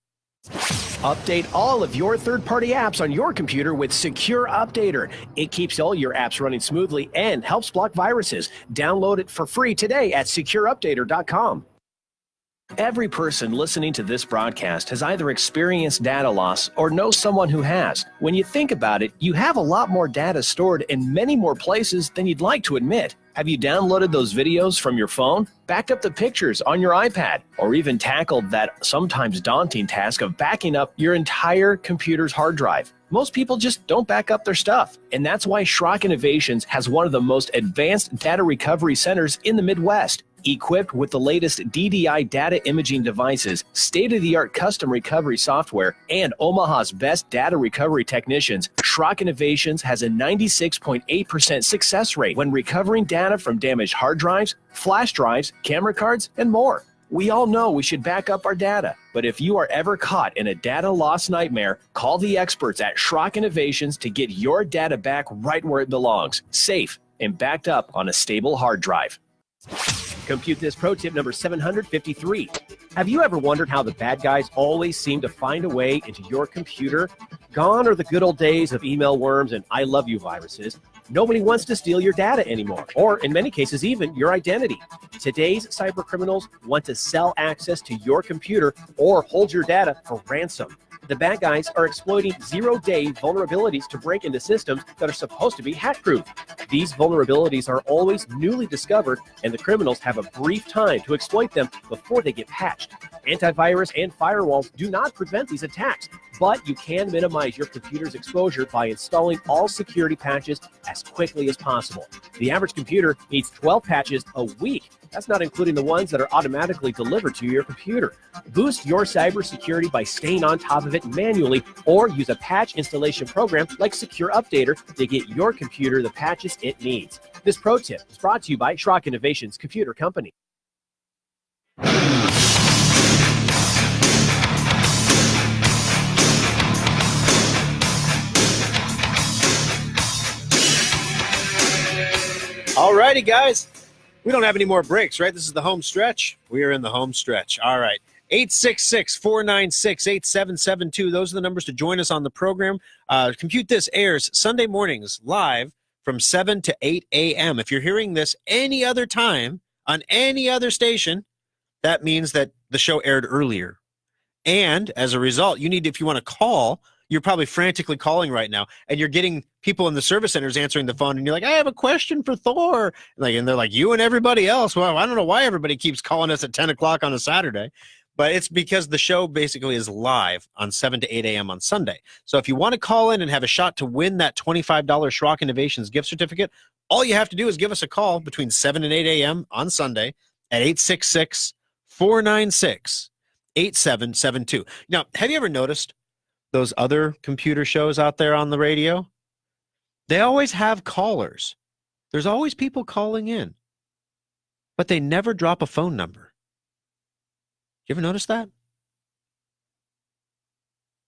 Update all of your third-party apps on your computer with Secure Updater. It keeps all your apps running smoothly and helps block viruses. Download it for free today at secureupdater.com. Every person listening to this broadcast has either experienced data loss or knows someone who has. When you think about it, you have a lot more data stored in many more places than you'd like to admit. Have you downloaded those videos from your phone, backed up the pictures on your iPad, or even tackled that sometimes daunting task of backing up your entire computer's hard drive? Most people just don't back up their stuff, and that's why Schrock Innovations has one of the most advanced data recovery centers in the Midwest. Equipped with the latest DDI data imaging devices, state-of-the-art custom recovery software, and Omaha's best data recovery technicians, Schrock Innovations has a 96.8% success rate when recovering data from damaged hard drives, flash drives, camera cards, and more. We all know we should back up our data, but if you are ever caught in a data loss nightmare, call the experts at Schrock Innovations to get your data back right where it belongs, safe and backed up on a stable hard drive. Compute This pro tip number 753. Have you ever wondered how the bad guys always seem to find a way into your computer? Gone are the good old days of email worms and I love you viruses. Nobody wants to steal your data anymore, or in many cases, even your identity. Today's cyber criminals want to sell access to your computer or hold your data for ransom. The bad guys are exploiting zero-day vulnerabilities to break into systems that are supposed to be hack-proof. These vulnerabilities are always newly discovered, and the criminals have a brief time to exploit them before they get patched. Antivirus and firewalls do not prevent these attacks, but you can minimize your computer's exposure by installing all security patches as quickly as possible. The average computer needs 12 patches a week. That's not including the ones that are automatically delivered to your computer. Boost your cybersecurity by staying on top of it manually, or use a patch installation program like Secure Updater to get your computer the patches it needs. This pro tip is brought to you by Schrock Innovations Computer Company. All righty, guys. We don't have any more breaks, right? This is the home stretch. We are in the home stretch. All right. 866-496-8772. Those are the numbers to join us on the program. Compute This airs Sunday mornings live from 7 to 8 a.m. If you're hearing this any other time on any other station, that means that the show aired earlier. And as a result, you need, if you want to call, you're probably frantically calling right now, and you're getting people in the service centers answering the phone, and you're like, I have a question for Thor. And they're like, you and everybody else. Well, I don't know why everybody keeps calling us at 10 o'clock on a Saturday, but it's because the show basically is live on 7 to 8 a.m. on Sunday. So if you want to call in and have a shot to win that $25 Schrock Innovations gift certificate, all you have to do is give us a call between 7 and 8 a.m. on Sunday at 866-496-8772. Now, have you ever noticed those other computer shows out there on the radio? They always have callers. There's always people calling in, but they never drop a phone number. You ever notice that?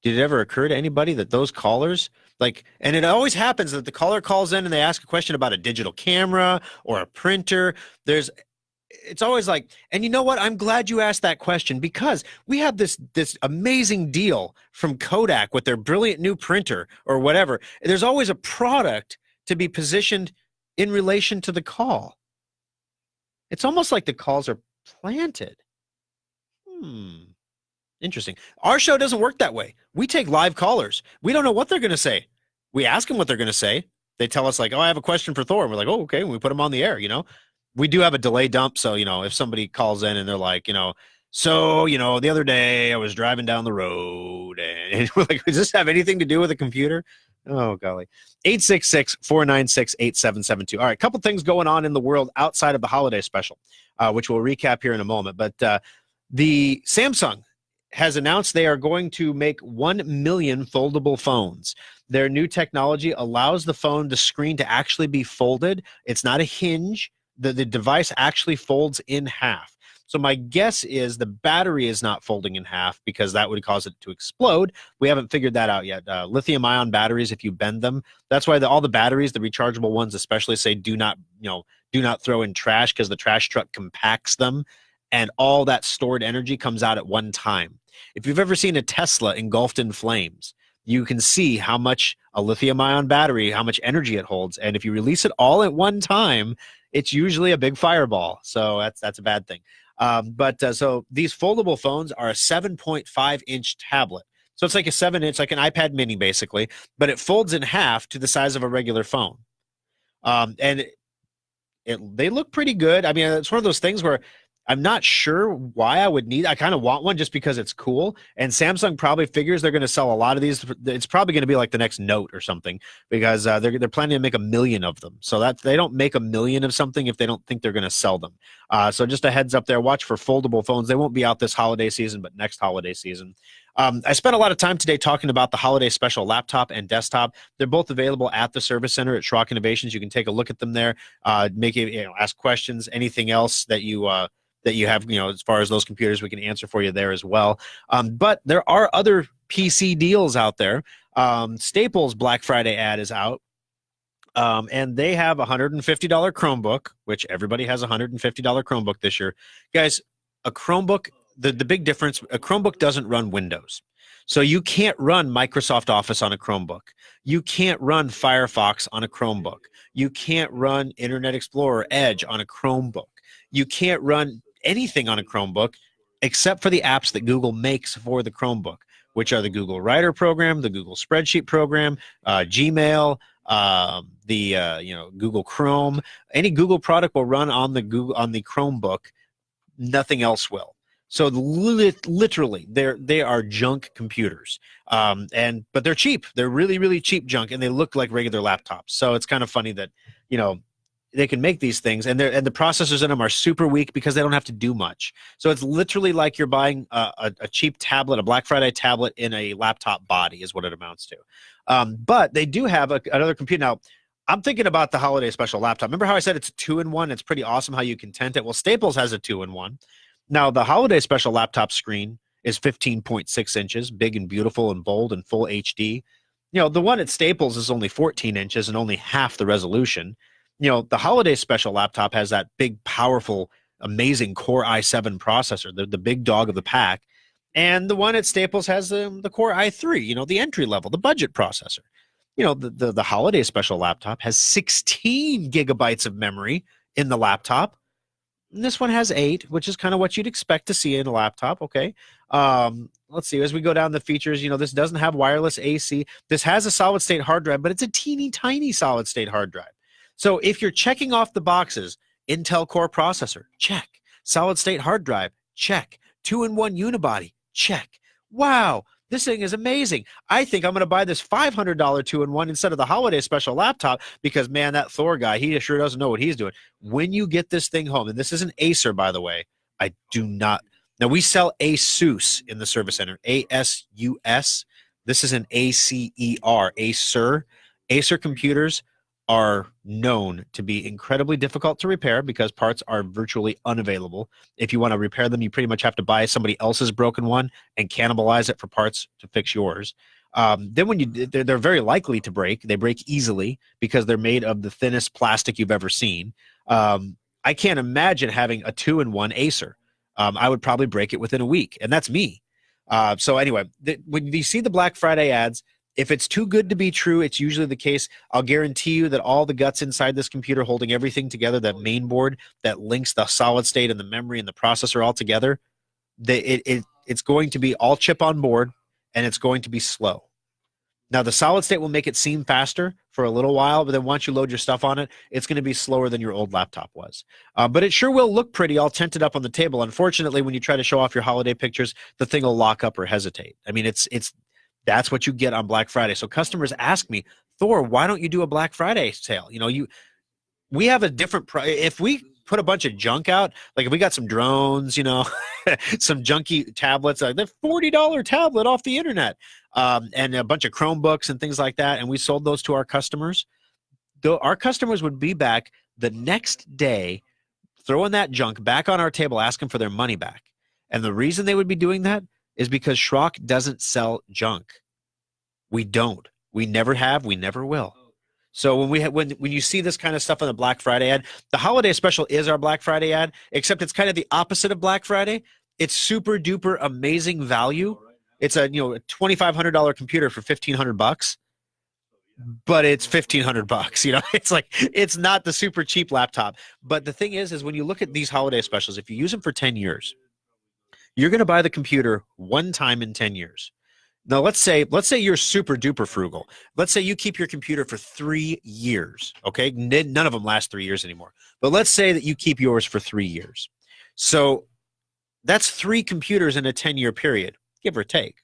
Did it ever occur to anybody that those callers, and it always happens that the caller calls in and they ask a question about a digital camera or a printer. It's always like, and you know what? I'm glad you asked that question, because we have this amazing deal from Kodak with their brilliant new printer or whatever. There's always a product to be positioned in relation to the call. It's almost like the calls are planted. Interesting. Our show doesn't work that way. We take live callers. We don't know what they're going to say. We ask them what they're going to say. They tell us like, oh, I have a question for Thor. And we're like, oh, okay. And we put them on the air, We do have a delay dump, so, if somebody calls in and they're like, the other day I was driving down the road, and we're like, does this have anything to do with a computer? Oh, golly. 866-496-8772. All right, a couple things going on in the world outside of the holiday special, which we'll recap here in a moment. But the Samsung has announced they are going to make 1 million foldable phones. Their new technology allows the phone, the screen, to actually be folded. It's not a hinge. The device actually folds in half. So my guess is the battery is not folding in half, because that would cause it to explode. We haven't figured that out yet. Lithium-ion batteries, if you bend them, that's why all the batteries, the rechargeable ones especially, say do not throw in trash, because the trash truck compacts them, and all that stored energy comes out at one time. If you've ever seen a Tesla engulfed in flames, you can see how much a lithium-ion battery, how much energy it holds, and if you release it all at one time, it's usually a big fireball. So that's a bad thing. So these foldable phones are a 7.5-inch tablet. So it's like a 7-inch, like an iPad mini basically, but it folds in half to the size of a regular phone. And they look pretty good. I mean, it's one of those things where I'm not sure why I would need. I kind of want one just because it's cool. And Samsung probably figures they're going to sell a lot of these. It's probably going to be like the next Note or something, because they're planning to make 1 million of them. So that they don't make 1 million of something if they don't think they're going to sell them. So just a heads up there. Watch for foldable phones. They won't be out this holiday season, but next holiday season. I spent a lot of time today talking about the holiday special laptop and desktop. They're both available at the service center at Schrock Innovations. You can take a look at them there. Ask questions. Anything else that you have, as far as those computers, we can answer for you there as well. But there are other PC deals out there. Staples Black Friday ad is out. And they have a $150 Chromebook, which everybody has a $150 Chromebook this year. Guys, a Chromebook, the big difference, a Chromebook doesn't run Windows. So you can't run Microsoft Office on a Chromebook. You can't run Firefox on a Chromebook. You can't run Internet Explorer Edge on a Chromebook. You can't run anything on a Chromebook except for the apps that Google makes for the Chromebook, which are the Google Writer program, the Google Spreadsheet program, Gmail, Google Chrome. Any Google product will run on the Chromebook. Nothing else will. So literally, they are junk computers, but they're cheap. They're really, really cheap junk, and they look like regular laptops. So it's kind of funny that they can make these things, and the processors in them are super weak because they don't have to do much. So it's literally like you're buying a cheap tablet, a Black Friday tablet in a laptop body is what it amounts to. But they do have another computer. Now, I'm thinking about the holiday special laptop. Remember how I said it's a 2-in-1? It's pretty awesome how you can tent it. Well, Staples has a 2-in-1. Now, the holiday special laptop screen is 15.6 inches, big and beautiful and bold and full HD. The one at Staples is only 14 inches and only half the resolution. The holiday special laptop has that big, powerful, amazing Core i7 processor, the big dog of the pack. And the one at Staples has the Core i3, the entry level, the budget processor. The holiday special laptop has 16 gigabytes of memory in the laptop. And this one has 8, which is kind of what you'd expect to see in a laptop. Okay. Let's see. As we go down the features, this doesn't have wireless AC. This has a solid state hard drive, but it's a teeny tiny solid state hard drive. So if you're checking off the boxes, Intel Core processor, check. Solid state hard drive, check. 2-in-1 unibody, check. Wow, this thing is amazing. I think I'm going to buy this $500 2-in-1 instead of the holiday special laptop because, man, that Thor guy, he sure doesn't know what he's doing. When you get this thing home, and this is an Acer, by the way, I do not. Now, we sell ASUS in the service center, ASUS. This is an ACER, Acer. Acer computers are known to be incredibly difficult to repair because parts are virtually unavailable. If you want to repair them, you pretty much have to buy somebody else's broken one and cannibalize it for parts to fix yours. Then they're very likely to break. They break easily because they're made of the thinnest plastic you've ever seen. I can't imagine having a 2-in-1 Acer. I would probably break it within a week, and that's me. So anyway, when you see the Black Friday ads, if it's too good to be true, it's usually the case. I'll guarantee you that all the guts inside this computer holding everything together, that main board that links the solid state and the memory and the processor all together, it's going to be all chip on board, and it's going to be slow. Now, the solid state will make it seem faster for a little while, but then once you load your stuff on it, it's going to be slower than your old laptop was. But it sure will look pretty all tented up on the table. Unfortunately, when you try to show off your holiday pictures, the thing will lock up or hesitate. I mean, that's what you get on Black Friday. So customers ask me, Thor, why don't you do a Black Friday sale? We have a different if we put a bunch of junk out, like if we got some drones, some junky tablets, like the $40 tablet off the internet, and a bunch of Chromebooks and things like that, and we sold those to our customers, our customers would be back the next day throwing that junk back on our table, asking for their money back. And the reason they would be doing that is because Schrock doesn't sell junk. We don't. We never have. We never will. So when you see this kind of stuff on the Black Friday ad, the holiday special is our Black Friday ad, except it's kind of the opposite of Black Friday. It's super duper amazing value. It's a $2,500 computer for $1,500, but it's $1,500. It's like it's not the super cheap laptop. But the thing is when you look at these holiday specials, if you use them for 10 years, you're going to buy the computer one time in 10 years. Now, let's say you're super duper frugal. Let's say you keep your computer for 3 years, okay? None of them last 3 years anymore. But let's say that you keep yours for 3 years. So that's 3 computers in a 10-year period, give or take.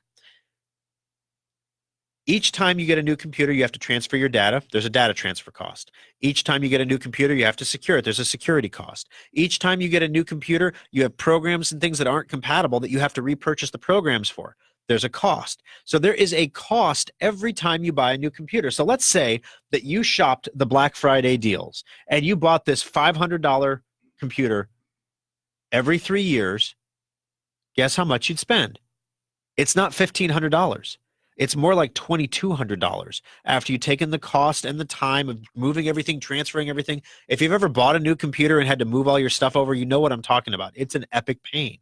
Each time you get a new computer, you have to transfer your data. There's a data transfer cost. Each time you get a new computer, you have to secure it. There's a security cost. Each time you get a new computer, you have programs and things that aren't compatible that you have to repurchase the programs for. There's a cost. So there is a cost every time you buy a new computer. So let's say that you shopped the Black Friday deals and you bought this $500 computer every 3 years. Guess how much you'd spend? It's not $1,500. It's more like $2,200 after you've taken the cost and the time of moving everything, transferring everything. If you've ever bought a new computer and had to move all your stuff over, you know what I'm talking about. It's an epic pain.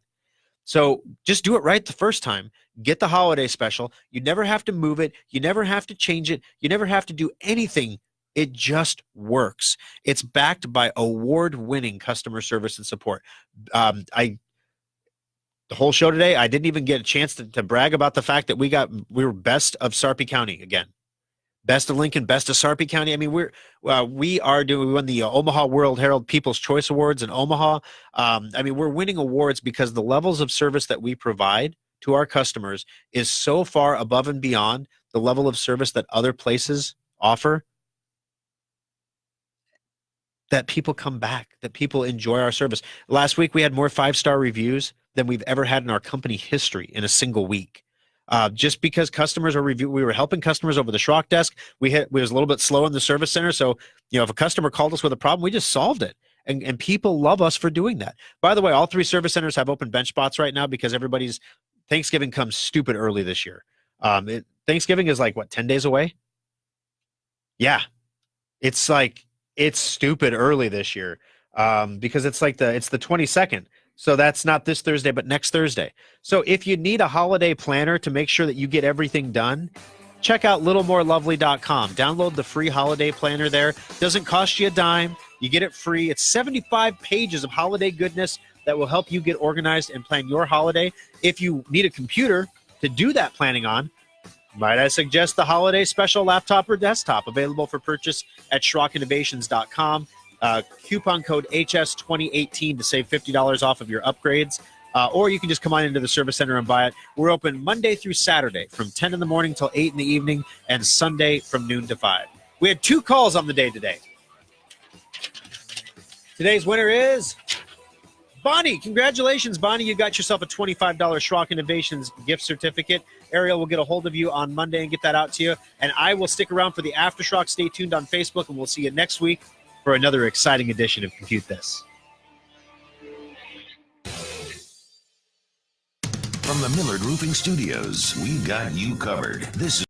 So just do it right the first time. Get the holiday special. You never have to move it. You never have to change it. You never have to do anything. It just works. It's backed by award-winning customer service and support. The whole show today, I didn't even get a chance to brag about the fact that we were best of Sarpy County again. Best of Lincoln, best of Sarpy County. I mean, we won the Omaha World Herald People's Choice Awards in Omaha. I mean, we're winning awards because the levels of service that we provide to our customers is so far above and beyond the level of service that other places offer that people come back, that people enjoy our service. Last week, we had more 5-star reviews than we've ever had in our company history in a single week. Just because customers we were helping customers over the Schrock desk. We was a little bit slow in the service center. So, if a customer called us with a problem, we just solved it. And people love us for doing that. By the way, all 3 service centers have open bench spots right now because Thanksgiving comes stupid early this year. Thanksgiving is like, 10 days away? Yeah. It's stupid early this year because it's the 22nd. So that's not this Thursday, but next Thursday. So if you need a holiday planner to make sure that you get everything done, check out littlemorelovely.com. Download the free holiday planner there. Doesn't cost you a dime. You get it free. It's 75 pages of holiday goodness that will help you get organized and plan your holiday. If you need a computer to do that planning on, might I suggest the holiday special laptop or desktop available for purchase at SchrockInnovations.com. Coupon code HS2018 to save $50 off of your upgrades. Or you can just come on into the service center and buy it. We're open Monday through Saturday from 10 in the morning till 8 in the evening and Sunday from noon to 5. We had 2 calls on the day today. Today's winner is Bonnie. Congratulations, Bonnie. You got yourself a $25 Schrock Innovations gift certificate. Ariel will get a hold of you on Monday and get that out to you. And I will stick around for the Aftershock. Stay tuned on Facebook, and we'll see you next week for another exciting edition of Compute This. From the Millard Roofing Studios, we've got you covered. This is